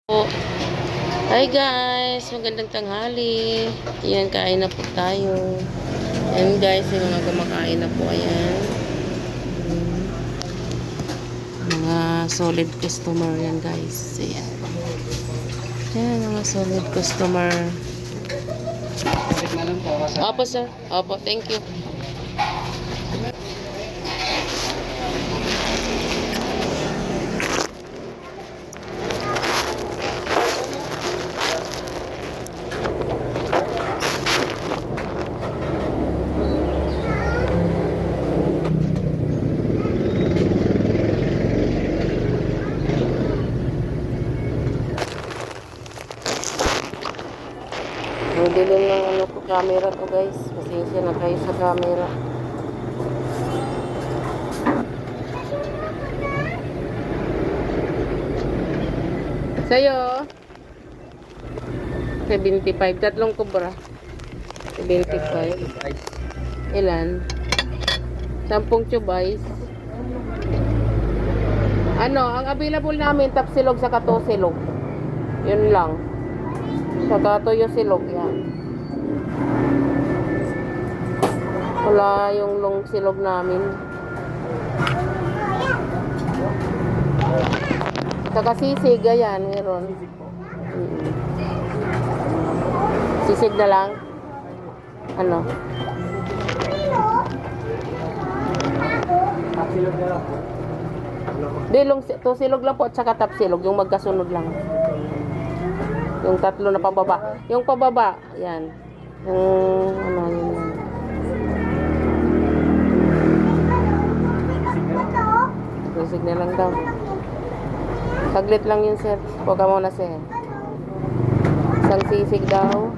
Po. Hi guys, magandang tanghali. Ayan, kain na po tayo. Ayan guys, yung mga kumakain na po. Ayan. Mga solid customer yan guys. Ayan. Ayan, mga solid customer. Opo sir. Opo, thank you. Modelo ng ano ko camera ko guys. Pasensya na kayo sa camera. Sa'yo 75. Tatlong kubra 75. Ilan? 10 tubais. Ano, ang available namin tapsilog sa katosilog. Yun lang. Saka toyo silog yan. Wala yung long silog namin. Saka sisig, ayan, meron. Sisig na lang. Ano? Silog na lang po. Di, to silog lang po at saka tapsilog, yung magkasunod lang. Yung tatlo na pababa. Yung pababa, yan. Yung, ano, yun. Sisig na lang daw. Saglit lang yun, sir. Huwag ka muna, sir. Isang sisig daw.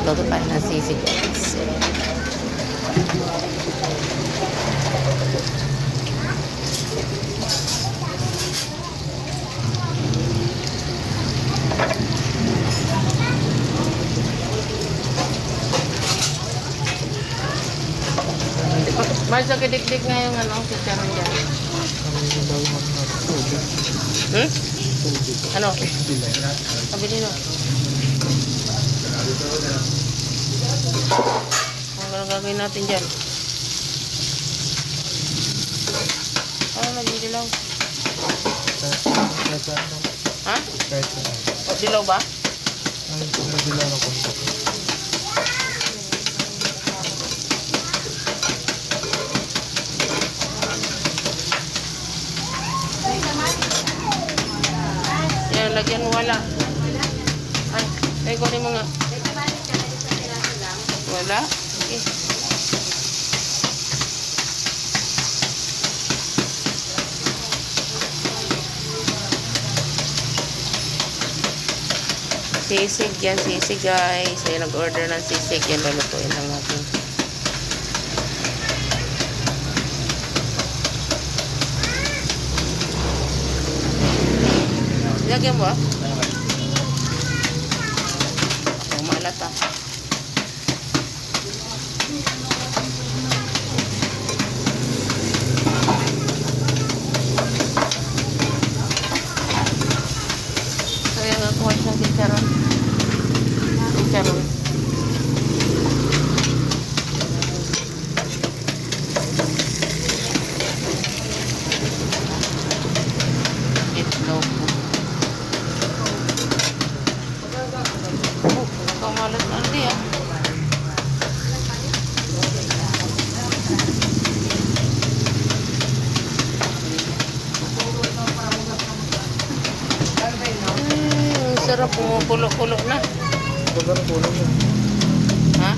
Luto tayo ng sisig guys. Mas sakit-dik nga yung ano, chicharon dyan. Ano? Pabili no. Ang gagawin natin dyan? Ano naging dilaw? Ha? O, dilaw ba? Yan, lagyan mo wala. Ay, kunin mo nga. Wala? Okay. Sisig yan, sisig guys. Ayan, nag-order ng sisig. Yan, lulutuin lang natin. Lagyan mo ah. Malat ah. Kaya nakuha siyang chicharon. Chicharon. Itlog. Kamalat na rin ah. Sarap, pumupulo-pulo na. Ha?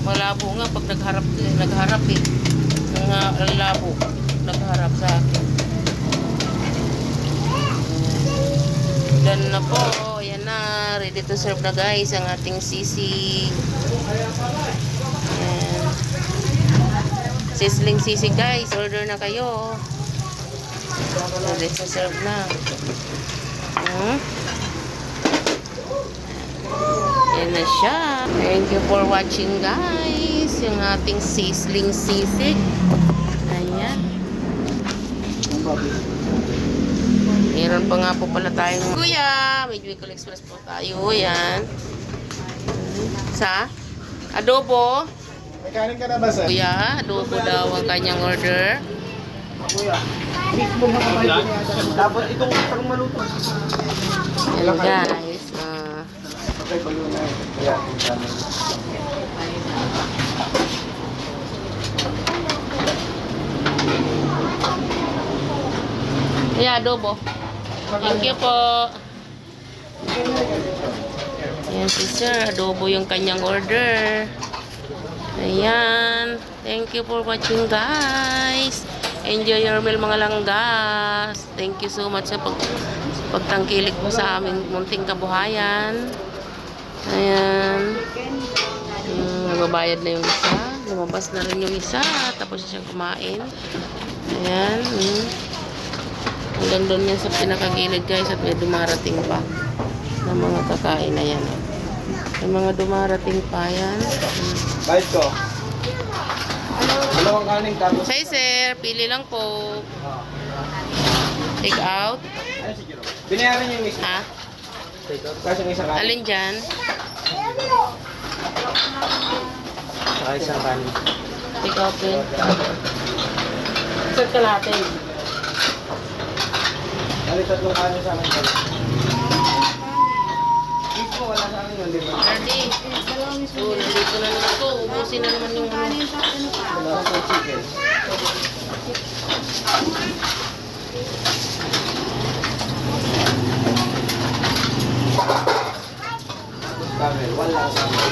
Malabo nga pag nagharap eh. Labo. Nagharap sa akin. Done na po. Ayan na. Ready to serve na guys ang ating sisig. Ayan. Sizzling sisig guys. Order na kayo. Ready to serve na. Yan na siya. Thank you for watching guys. Yung ating sizzling sisig. Ayan. Meron pa nga po pala tayong kuya. May Joycol Express po tayo. Yan. Sa adobo. May kanin ka na ba, sir? Kuya, adobo daw ang kanyang order. Kuya, Facebook na kabayo. Dapat itong isang maluto. Yan guys. Okay, balo na. Kaya, Yeah, adobo. Thank you po. Ayan si sir. Adobo yung kanyang order. Ayan. Thank you for watching guys. Enjoy your meal mga langgas. Thank you so much sa pagtangkilik mo sa aming munting kabuhayan. Ayan. Nagbabayad na yung isa. Lumabas na rin yung isa. Tapos siya kumain. Ayan. Hanggang doon yan sa pinakagilid guys. At may dumarating pa na mga kakain na yan. May mga dumarating pa yan. Bait ko. Dalawang kanin tapos. Say sir, pili lang po. Take out. Binayaran niyo yung isa. Ha? Take out. Kasi yung isang kanin. Alin dyan? Saka isang kanin. Take out din. Isang kalate. Bali, tatlong kanin sa amin. Mismo, wala sa amin yun, di ba? Ready? So, nandito na naman ito. Ubusin na naman yung Wala sa chicken. Camel, wala sa amin.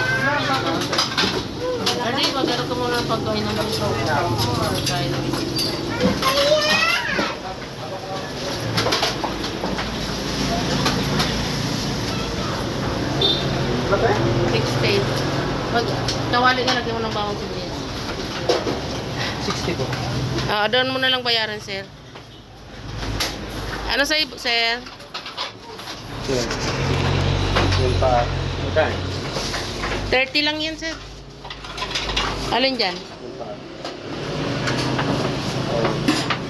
Ready? Magano ka muna ng pagkain ng gusto. Pagkain ng gusto. Bakit? 16. Pag kawali ka, lagyan mo ng bawang sibuyas. 60 po. Doon mo na lang bayaran, sir. Ano sa'yo, sir? Yun pa. Okay. 30 lang yan, sir. Alin dyan? Yun pa.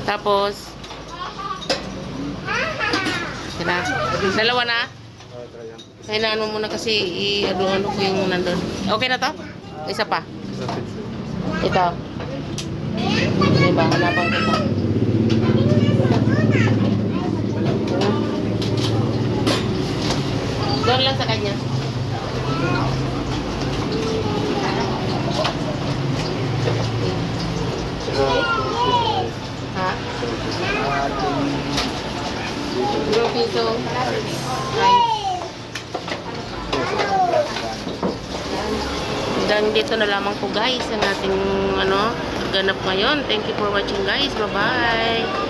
Tapos, sila. Dalawa na? Kailangan mo muna kasi i-ano ko yung nandun. Okay na to? Isa pa. Ito. Diba? Hanapan ko pa. Doon lang sa kanya. Ha? 2 piso. Rice. Hanggang dito na lamang po guys ang ating ganap ngayon. Thank you for watching guys. Bye-bye.